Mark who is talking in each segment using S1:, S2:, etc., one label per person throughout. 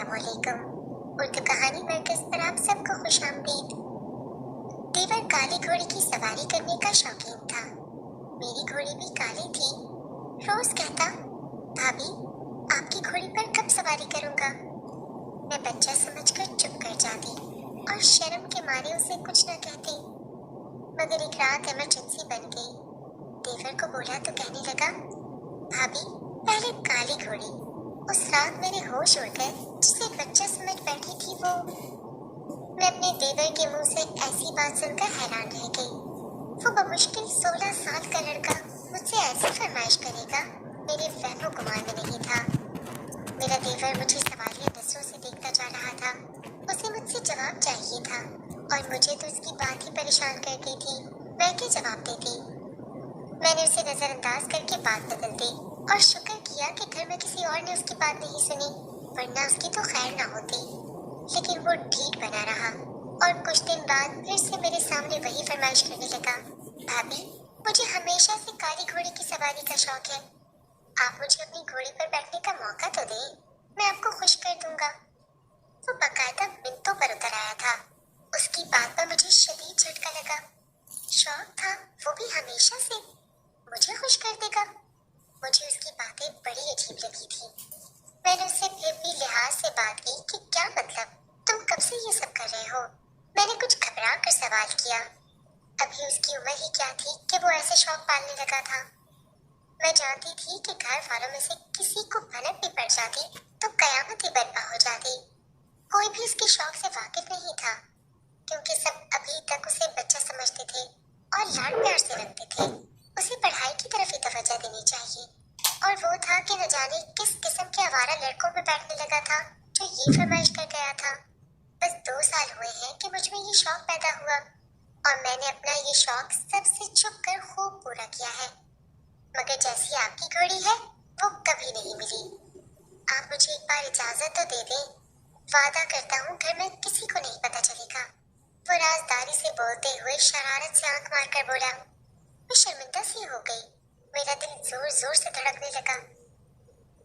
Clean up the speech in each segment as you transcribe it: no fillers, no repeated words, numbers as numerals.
S1: अस्सलामुअलैकुम। उर्दू कहानी मरकज़ पर आप सबको खुशामदीद। देवर काली घोड़ी की सवारी करने का शौकीन था। मेरी घोड़ी भी काली थी। रोज कहता, भाभी आपकी घोड़ी पर कब सवारी करूंगा। मैं बच्चा समझकर चुप कर जाती और शर्म के मारे उसे कुछ न कहती। मगर एक रात इमरजेंसी बन गई। देवर को बोला तो कहने लगा, भाभी पहले काली घोड़ी। उस रात मेरे होश उड़ गए। जिसे बच्चा समझ बैठी थी वो। मैं अपने देवर के मुंह से ऐसी बात सुनकर हैरान रह गई। वो बमुश्किल 16 साल का लड़का मुझसे ऐसी फरमाइश करेगा, मेरे फहमो गुमान में नहीं था। मेरा देवर मुझे सवालिया नजरों से देखता जा रहा था। उसे मुझसे जवाब चाहिए था और मुझे तो उसकी बात ही परेशान कर गई थी। मैं क्या जवाब देती। मैंने उसे नजरअंदाज करके बात बदल दी और शुक्र किया कि घर में किसी और ने उसकी बात नहीं सुनी, वरना उसकी तो खैर ना होती। लेकिन वो ढीठ बना रहा और कुछ दिन बाद फिर से मेरे सामने वही फरमाइश करने लगा, भाभी मुझे हमेशा से काली घोड़ी की सवारी का शौक है। आप मुझे अपनी घोड़ी पर बैठने का मौका तो दें, मैं आपको खुश कर दूंगा। वो बाकायदा मिन्नतों पर उतर आया था। उसकी बात पर मुझे शदीद झटका लगा। शौक था, वो भी हमेशा से। मुझे खुश कर देगा। मुझे उसकी बातें बड़ी अजीब लगी थी। मैंने उससे फिर भी लिहाज से बात की कि क्या मतलब, तुम कब से ये सब कर रहे हो। मैंने कुछ घबरा कर सवाल किया। अभी उसकी उम्र ही क्या थी कि वो ऐसे शौक पालने लगा था। मैं जानती थी कि घर वालों में से किसी को भनक भी पड़ जाती तो कयामत ही बर्पा हो जाती। कोई भी उसके शौक से वाकिफ नहीं था, क्योंकि सब अभी तक उसे बच्चा समझते थे और लाड प्यार से रखते थे। उसे पढ़ाई की तरफ ही तवज्जो देनी चाहिए। और वो था कि न जाने किस किस्म के आवारा लड़कों में बैठने लगा था जो ये फरमाइश कर गया था। बस 2 साल हुए हैं कि मुझ में ये शौक पैदा हुआ और मैंने अपना ये शौक सबसे छुप कर खूब पूरा किया है। मगर जैसी आपकी घोड़ी है वो कभी नहीं मिली। आप मुझे एक बार इजाजत तो दे दें। वादा करता हूँ घर में किसी को नहीं पता चलेगा। वो राजदारी से बोलते हुए शरारत से आंख मारकर बोला। मैं शर्मिंदा सी हो गई। मेरा दिल जोर जोर से धड़कने लगा।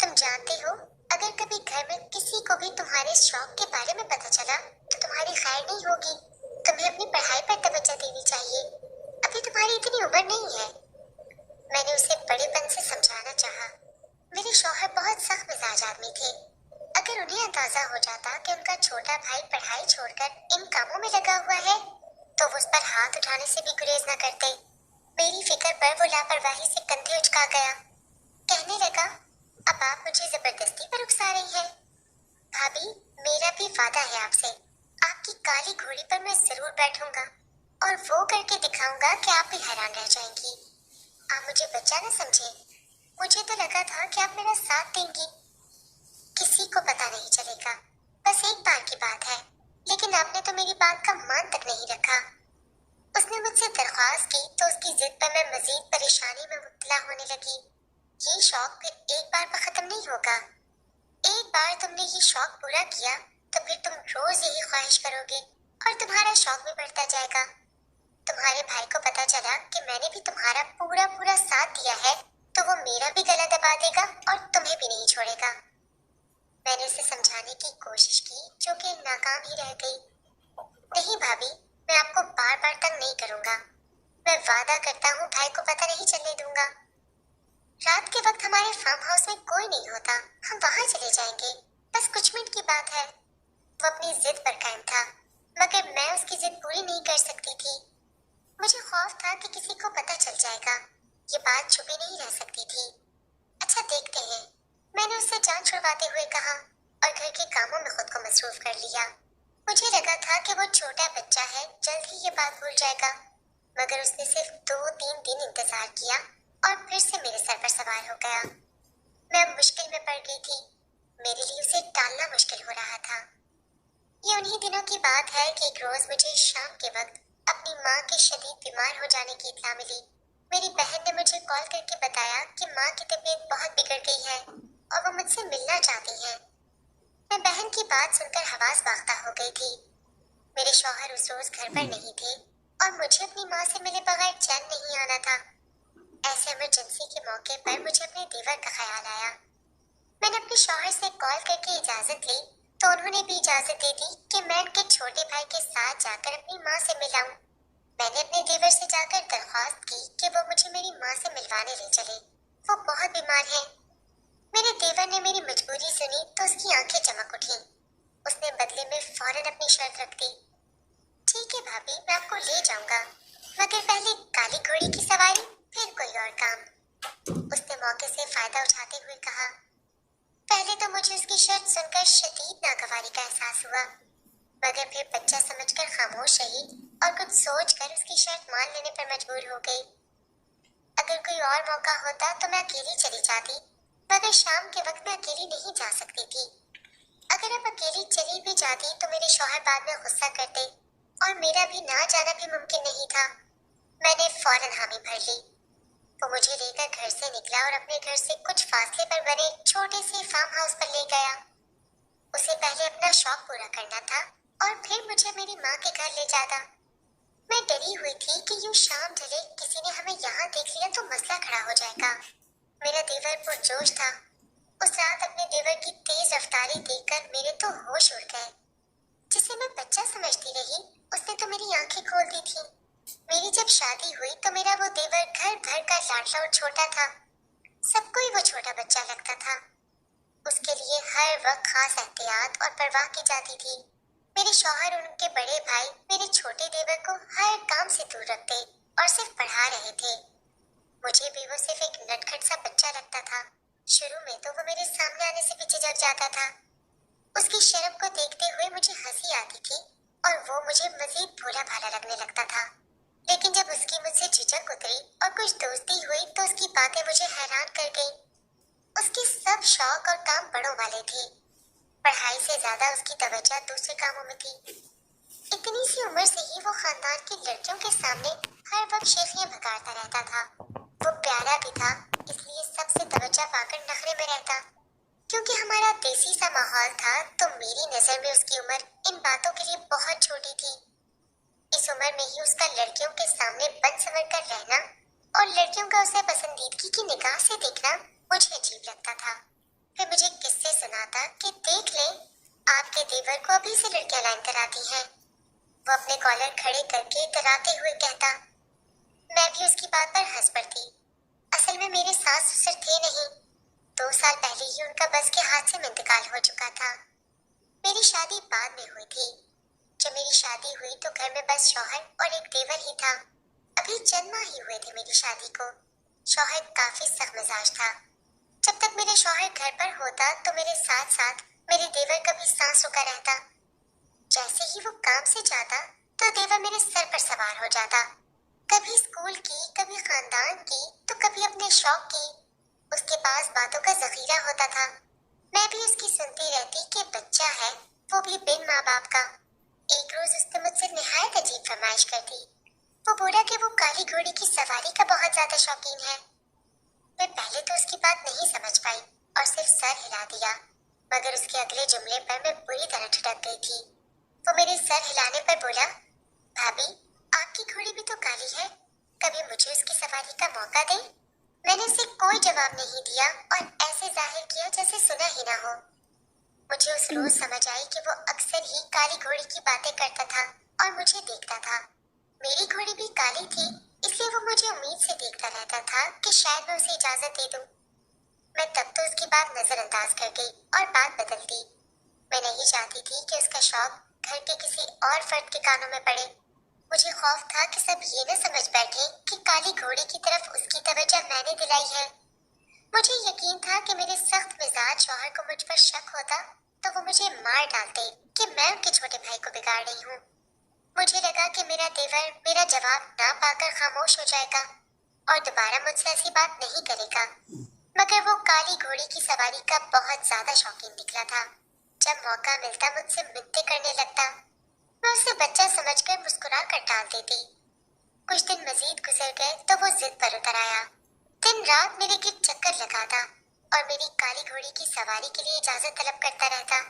S1: तुम जानते हो, अगर कभी घर में किसी को भी तुम्हारे शौक के बारे में पता चला तो तुम्हारी खैर नहीं होगी। तुम्हें अपनी पढ़ाई पर तवज्जो देनी चाहिए। अभी तुम्हारी इतनी उम्र नहीं है। मैंने उसे बड़ेपन से समझाना चाहा। मेरे शौहर बहुत सख्त मिजाज आदमी थे। अगर उन्हें अंदाजा हो जाता कि उनका छोटा भाई पढ़ाई छोड़कर इन कामों में लगा हुआ है तो वो उस पर हाथ उठाने से भी गुरेज न करते। मेरी फिक्र पर वो लापरवाही से कंधे उचका गया। कहने लगा, अब आप मुझे जबरदस्ती पर उकसा रही हैं। भाभी मेरा भी वादा है आपसे। आपकी काली घोड़ी पर मैं जरूर बैठूंगा और वो करके दिखाऊंगा कि आप भी हैरान रह जाएंगी। आप मुझे बच्चा न समझे। मुझे तो लगा था कि आप मेरा साथ देंगी। किसी को पता नहीं चलेगा। बस एक बार की बात है, लेकिन आपने तो मेरी बात का मान तक नहीं रखा। उसने मुझसे दरख्वास्त की तो उसकी जिद पर मैं मजीद परेशानी में मुब्तला होने लगी। ये शौक फिर एक बार पर खत्म नहीं होगा। एक बार तुमने ये शौक पूरा किया तो फिर तुम रोज यही ख्वाहिश करोगे और तुम्हारा शौक भी बढ़ता जाएगा। तुम्हारे भाई को पता चला कि मैंने भी तुम्हारा पूरा पूरा साथ दिया है तो वो मेरा भी गला दबा देगा और तुम्हें भी नहीं छोड़ेगा। मैंने उसे समझाने की कोशिश की जो कि नाकाम ही रह गई। नहीं भाभी, मैं आपको बार बार तंग नहीं करूंगा। मैं वादा करता हूँ भाई को पता नहीं चलने दूंगा। रात के वक्त हमारे फार्म हाउस में कोई नहीं होता, हम वहां चले जाएंगे। बस कुछ मिनट की बात है। वो अपनी जिद पर कायम था, मगर मैं उसकी जिद पूरी नहीं कर सकती थी। मुझे खौफ था कि किसी को पता चल जाएगा। ये बात छुपी नहीं रह सकती थी। अच्छा देखते हैं, मैंने उससे जान छुड़वाते हुए कहा और घर के कामों में खुद को मसरूफ कर लिया। मुझे लगा था कि वो छोटा बच्चा है, जल्द ही ये बात भूल जाएगा, मगर उसने सिर्फ 2-3 दिन इंतजार किया और फिर से मेरे सर पर सवार हो गया। मैं अब मुश्किल में पड़ गई थी। मेरे लिए उसे टालना मुश्किल हो रहा था। ये उन्हीं दिनों की बात है कि एक रोज मुझे शाम के वक्त अपनी माँ के शदीद बीमार हो जाने की इत्तला मिली। मेरी बहन ने मुझे कॉल करके बताया कि माँ की तबीयत बहुत बिगड़ गई है और वो मुझसे मिलना चाहती हैं। मैं बहन की बात सुनकर हवास बाख्ता हो गई थी। मेरे शौहर उस रोज घर पर नहीं थे और मुझे अपनी माँ से मिले बगैर चैन नहीं आना था। ऐसे इमरजेंसी के मौके पर मुझे अपने देवर का ख्याल आया। मैंने अपने शौहर से कॉल करके इजाजत ली तो उन्होंने भी इजाजत दे दी कि मैं उनके छोटे भाई के साथ जाकर अपनी माँ से मिलाऊं। मैंने अपने देवर से जाकर दरख्वास्त की कि वो मुझे मेरी माँ से मिलवाने ले चले। वो बहुत बीमार है। मेरे देवर ने मेरी मजबूरी सुनी तो उसकी आंखें चमक उठी। उसने बदले में फौरन अपनी शर्त रख दी। ठीक है भाभी, मैं आपको ले जाऊंगा, मगर पहले काली घोड़ी की सवारी, फिर कोई और काम। उसने मौके से फायदा उठाते हुए कहा। पहले तो मुझे उसकी शर्त सुनकर शदीद नागवारी का एहसास हुआ, मगर फिर बच्चा समझकर खामोश रही और कुछ सोचकर उसकी शर्त मान लेने पर मजबूर हो गई। अगर कोई और मौका होता तो मैं अकेली चली जाती, मगर शाम के वक्त मैं अकेली नहीं जा सकती थी। अगर अब अकेली चली भी जाती तो मेरे शौहर बाद में गुस्सा करते और मेरा भी ना जाना भी मुमकिन नहीं था। मैंने फौरन हामी भर ली। वो मुझे लेकर घर से निकला और अपने घर से कुछ फासले पर बने छोटे से फार्म हाउस पर ले गया। उसे पहले अपना शौक पूरा करना था और फिर मुझे मेरी माँ के घर ले जाता। मैं डरी हुई थी कि यूं शाम ढले किसी ने हमें यहाँ देख लिया तो मसला खड़ा हो जाएगा। मेरा देवर पुरजोश था। उस रात अपने देवर की तेज रफ्तारी देखकर मेरे तो होश उड़ गए। जिसे मैं बच्चा समझती रही, उसने तो मेरी आंखें खोल दी थी। मेरी जब शादी हुई तो मेरा वो देवर घर भर का लाडला और छोटा था। सबको ही वो छोटा बच्चा लगता था। उसके लिए हर वक्त खास एहतियात और परवाह की जाती थी। मेरे शौहर और उनके बड़े भाई मेरे छोटे देवर को हर काम से दूर रखते और सिर्फ पढ़ा रहे थे। मुझे भी वो सिर्फ एक नटखट सा बच्चा लगता था। शुरू में तो वो मेरे सामने आने से भी झिझक जाता था। उसकी शर्म को देखते हुए मुझे हंसी आती थी और वो मुझे मजीद भोला भाला लगने लगता था। लेकिन जब उसकी मुझसे झिझक उतरी और कुछ दोस्ती हुई तो उसकी बातें मुझे हैरान कर गईं। उसके सब शौक और काम बड़ों वाले थे। पढ़ाई से ज्यादा उसकी तवज्जो दूसरे कामों में थी। इतनी सी उम्र से ही वो खानदान की लड़कियों के सामने हर वक्त शेखियां भगाता रहता था। वो प्यारा भी था, इसलिए सबसे तवज्जो पाकर नखरे में रहता। क्योंकि हमारा देसी सा माहौल था तो मेरी नजर में उसकी उम्र इन बातों के लिए बहुत छोटी थी। इस उम्र में ही उसका लड़कियों के सामने बन संवर कर रहना और लड़कियों का उसे पसंदीदगी की निगाह से देखना मुझे अजीब लगता था। फिर मुझे किस्से सुनाता कि देख ले, आपके देवर को अभी से लड़कियां लाइन कराती हैं। वो अपने कॉलर खड़े करके इतराते हुए कहता। मैं भी उसकी बात पर हंस पड़ती। असल में मेरे सास ससुर थे नहीं। 2 साल पहले ही उनका बस के हाथ से इंतकाल हो चुका था। मेरी शादी बाद में हुई थी। जब मेरी शादी हुई तो घर में बस शौहर और एक देवर ही था। अभी चंद माह ही हुए थे मेरी शादी को। शौहर काफी सख्त मिजाज था। जब तक मेरे शौहर घर पर होता तो मेरे साथ साथ मेरे देवर का भी सांस रुका रहता। जैसे ही वो काम से जाता तो देवर मेरे सर पर सवार हो जाता। कभी स्कूल की, कभी खानदान की, तो कभी अपने शौक की। उसके पास बातों का जखीरा होता था। मैं भी उसकी सुनती रहती कि बच्चा है, वो भी बिन माँ बाप का। एक रोज उसने मुझसे निहायत अजीब फरमाइश कर दी। वो बोला कि वो काली घोड़ी की सवारी का बहुत ज्यादा शौकीन है। मैं पहले तो उसकी बात नहीं समझ पाई और सिर्फ सर हिला दिया, मगर उसके अगले जुमले पर मैं बुरी तरह ठिठक गई थी। वो मेरे सर हिलाने पर बोला, भाभी, आपकी घोड़ी भी तो काली है, कभी मुझे उसकी सवारी का मौका दे। मैंने उसे कोई जवाब नहीं दिया और ऐसे जाहिर किया जैसे सुना ही ना हो। मुझे उस रोज समझ आई कि वो अक्सर ही काली घोड़ी की बातें करता था और मुझे देखता था। मेरी घोड़ी भी काली थी, इसलिए वो मुझे उम्मीद से देखता रहता था कि शायद मैं उसे इजाजत दे दूं। मैं तब तो उसकी बात नजरअंदाज कर गई और बात बदल दी। मैं नहीं चाहती थी कि उसका शौक घर के किसी और फर्द के कानों में पड़े। मुझे खौफ था कि सब ये न समझ बैठे कि काली घोड़ी की तरफ उसकी तवज्जो मैंने दिलाई है। मुझे यकीन था कि मेरे सख्त मिजाज शौहर को मुझ पर शक होता तो वो मुझे मार डालते कि मैं उनके छोटे भाई को बिगाड़ रही हूँ। मुझे लगा कि मेरा देवर मेरा जवाब ना पाकर खामोश हो जाएगा और दोबारा मुझसे ऐसी बात नहीं करेगा। मगर वो काली घोड़ी की सवारी का बहुत ज्यादा शौकीन निकला था। जब मौका मिलता मुझसे मिन्नतें करने लगता। मैं उसे बच्चा समझकर मुस्कुरा कर टाल देती। कुछ दिन मजीद गुजर गए तो वो जिद पर उतर आया। दिन रात मेरे गिर्द चक्कर लगाता और मेरी काली घोड़ी की सवारी के लिए इजाजत तलब करता रहता।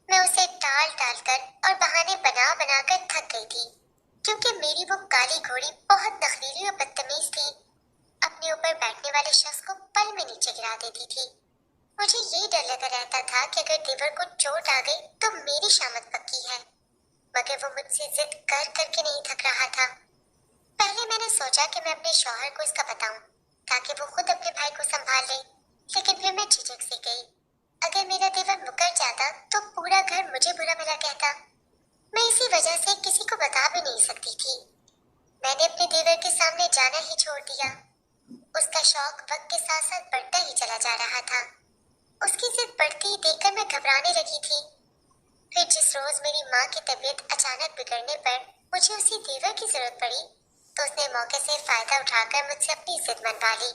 S1: मैं उसे टाल टाल कर और बहाने बना बना कर थक गई थी, क्योंकि मेरी वो काली घोड़ी बहुत नखरीली और बदतमीज थी। अपने ऊपर बैठने वाले शख्स को पल में नीचे गिरा देती थी। मुझे ये डर लगा रहता था कि अगर देवर को चोट आ गई तो मेरी शामत पक्की है, मगर वो मुझसे जिद कर करके नहीं थक रहा था। पहले मैंने सोचा कि मैं अपने शौहर को इसका बताऊं ताकि वो खुद अपने भाई को संभाल ले, लेकिन फिर मैं झिझक सी गई। अगर मेरा देवर मुकर जाता तो पूरा घर मुझे बुरा भला कहता। मैं इसी वजह से किसी को बता भी नहीं सकती थी। मैंने अपने देवर के सामने जाना ही छोड़ दिया। उसका शौक वक्त के साथ साथ बढ़ता ही चला जा रहा था। उसकी जिद बढ़ती ही देखकर मैं घबराने लगी थी। फिर जिस रोज मेरी माँ की तबीयत अचानक बिगड़ने पर मुझे उसी देवर की जरूरत पड़ी, तो उसने मौके से फायदा उठाकर मुझसे अपनी जिद मनवा ली।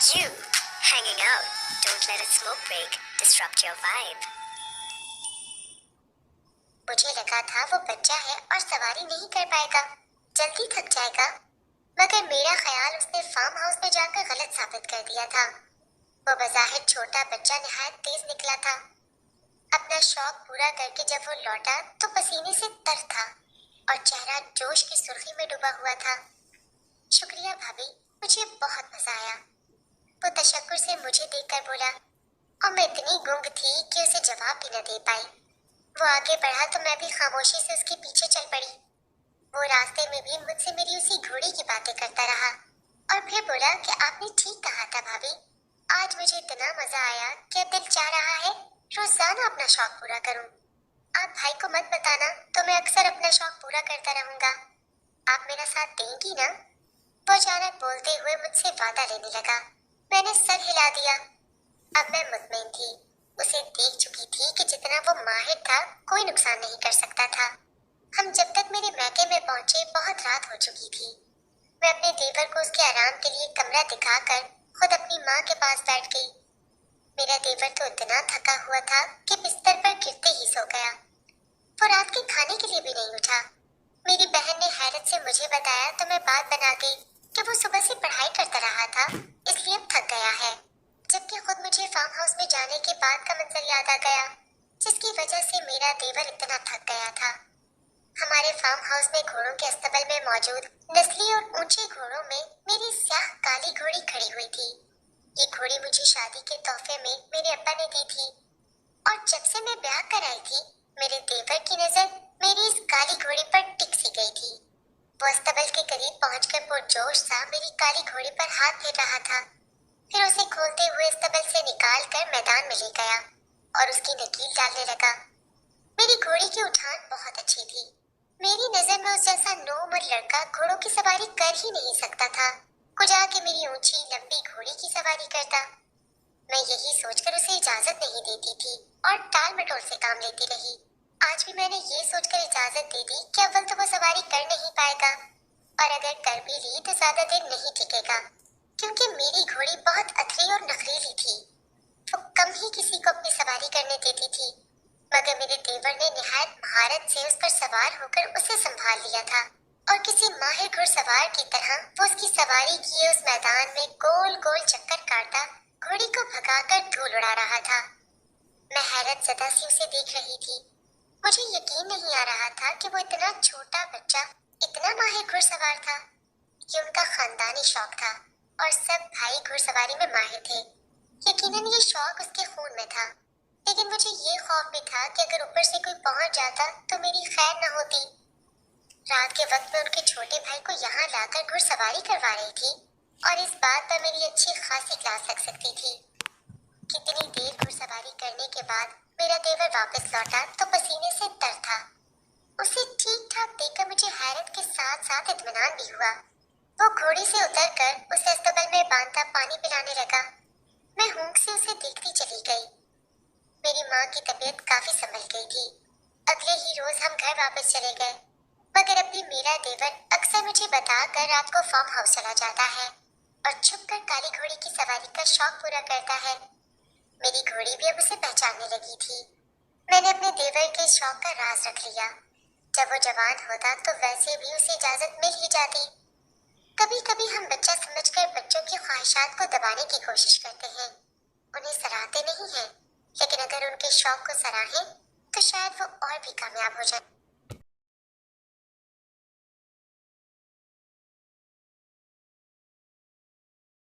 S2: You hanging out. Don't let a smoke break disrupt your vibe.
S1: मुझे लगा था वो बच्चा है और सवारी नहीं कर पाएगा, जल्दी थक जाएगा, मगर मेरा ख्याल उसने फार्म हाउस में जाकर गलत साबित कर दिया था। वो बज़ाहिर छोटा बच्चा निहायत तेज निकला था। अपना शौक पूरा करके जब वो लौटा तो पसीने से तर था और चेहरा जोश की सुर्खी में डूबा हुआ था। शुक्रिया भाभी, मुझे बहुत मजा आया। वो तशक्कुर से मुझे देखकर बोला और मैं इतनी गुंग थी कि उसे जवाब भी न दे पाई। वो आगे बढ़ा तो मैं भी खामोशी से उसके पीछे चल पड़ी। वो रास्ते में भी मुझसे मेरी उसी घोड़ी की बातें करता रहा और फिर बोला कि आपने ठीक कहा था भाभी, आज मुझे इतना मजा आया कि अब दिल चाह रहा है रोजाना अपना शौक पूरा करूं। आप भाई को मत बताना तो मैं अक्सर अपना शौक पूरा करता रहूंगा। आप मेरा साथ देंगी ना? वो अचानक बोलते हुए मुझसे वादा लेने लगा। मैंने सर हिला दिया। अब मैं मुतमईन थी। उसे देख चुकी थी कि जितना वो माहिर था कोई नुकसान नहीं कर सकता था। हम जब तक मेरे मैके में पहुंचे बहुत रात हो चुकी थी। मैं अपने देवर को उसके आराम के लिए कमरा दिखाकर खुद अपनी माँ के पास बैठ गई। मेरा देवर तो इतना थका हुआ था कि बिस्तर पर गिरते ही सो गया। वो रात के खाने के लिए भी नहीं उठा। मेरी बहन ने हैरत से मुझे बताया तो मैं बात बना गई कि वो सुबह से पढ़ाई करता रहा था, इसलिए अब थक गया है। जबकि खुद मुझे फार्म हाउस में जाने के बाद का मंजर याद आ गया, जिसकी वजह से मेरा देवर इतना थक गया था। हमारे फार्म हाउस में घोड़ों के अस्तबल में मौजूद नस्ली और ऊंचे घोड़ों में मेरी स्याह काली घोड़ी खड़ी हुई थी। ये घोड़ी मुझे शादी के तोहफे में मेरे अब्बा ने दी थी और जब से मैं ब्याह कर आई थी मेरे देवर की नजर मेरी इस काली घोड़ी पर टिक सी गई थी। वो अस्तबल के करीब पहुंचकर पुरजोश सा मेरी काली घोड़ी पर हाथ फेर रहा था, फिर उसे खोलते हुए अस्तबल से निकाल कर मैदान में ले गया और उसकी नकील डालने लगा। मेरी घोड़ी की उठान बहुत अच्छी थी। मेरी नजर में उस जैसा नौउम्र लड़का घोड़ों की सवारी कर ही नहीं सकता था, कुछ आके मेरी ऊंची लंबी घोड़ी की सवारी करता। मैं यही सोचकर उसे इजाजत नहीं देती थी और टाल मटोल से काम लेती रही। आज भी मैंने ये सोचकर इजाजत दे दी कि अव्वल तो वो सवारी कर नहीं पाएगा और अगर कर भी ली तो ज्यादा देर नहीं टिकेगा, क्योंकि मेरी घोड़ी बहुत अथरी और नखरीली थी। वो कम ही किसी को अपनी सवारी करने देती थी, मगर मेरे देवर ने निहायत महारत से उस पर सवार होकर उसे संभाल लिया था और किसी माहिर घुड़सवार की तरह वो उसकी सवारी किए उस मैदान में गोल गोल चक्कर काटता घोड़ी को भगाकर धूल उड़ा रहा था। मैं हैरत ज़दा सी उसे देख रही थी। मुझे यकीन नहीं आ रहा था कि वो इतना छोटा बच्चा इतना माहिर घुड़सवार था। ये उनका खानदानी शौक था और सब भाई घुड़सवारी में माहिर थे। यकीनन ये शौक उसके खून में था, लेकिन मुझे ये खौफ भी था कि अगर ऊपर से कोई पहुंच जाता तो मेरी खैर न होती। रात के वक्त में उनके छोटे भाई को यहाँ लाकर घुड़सवारी करवा रही थी और इस बात पर मेरी अच्छी खासी क्लास लग सकती थी। कितनी देर घुड़सवारी करने के बाद मेरा देवर वापस लौटा तो पसीने से तर था। उसे ठीक ठाक देखकर मुझे हैरत के साथ साथ इत्मीनान भी हुआ। वो घोड़ी से उतरकर उसे अस्तबल में बांधता पानी पिलाने लगा। मैं हूंक से उसे देखती चली गई। मेरी माँ की तबीयत काफी संभल गई थी। अगले ही रोज हम घर वापस चले गए, मगर अब भी मेरा देवर अक्सर मुझे बताकर रात को फार्म हाउस चला जाता है और छुपकर काली घोड़ी की सवारी का शौक पूरा करता है। मेरी घोड़ी भी अब उसे पहचानने लगी थी। मैंने अपने देवर के शौक का राज रख लिया। जब वो जवान होता तो वैसे भी उसे इजाजत मिल ही जाती। कभी कभी हम बच्चा समझकर बच्चों की ख्वाहिशात को दबाने की कोशिश करते हैं, उन्हें सराहते नहीं हैं, लेकिन अगर उनके शौक को सराहें तो शायद वो और भी कामयाब हो जाए।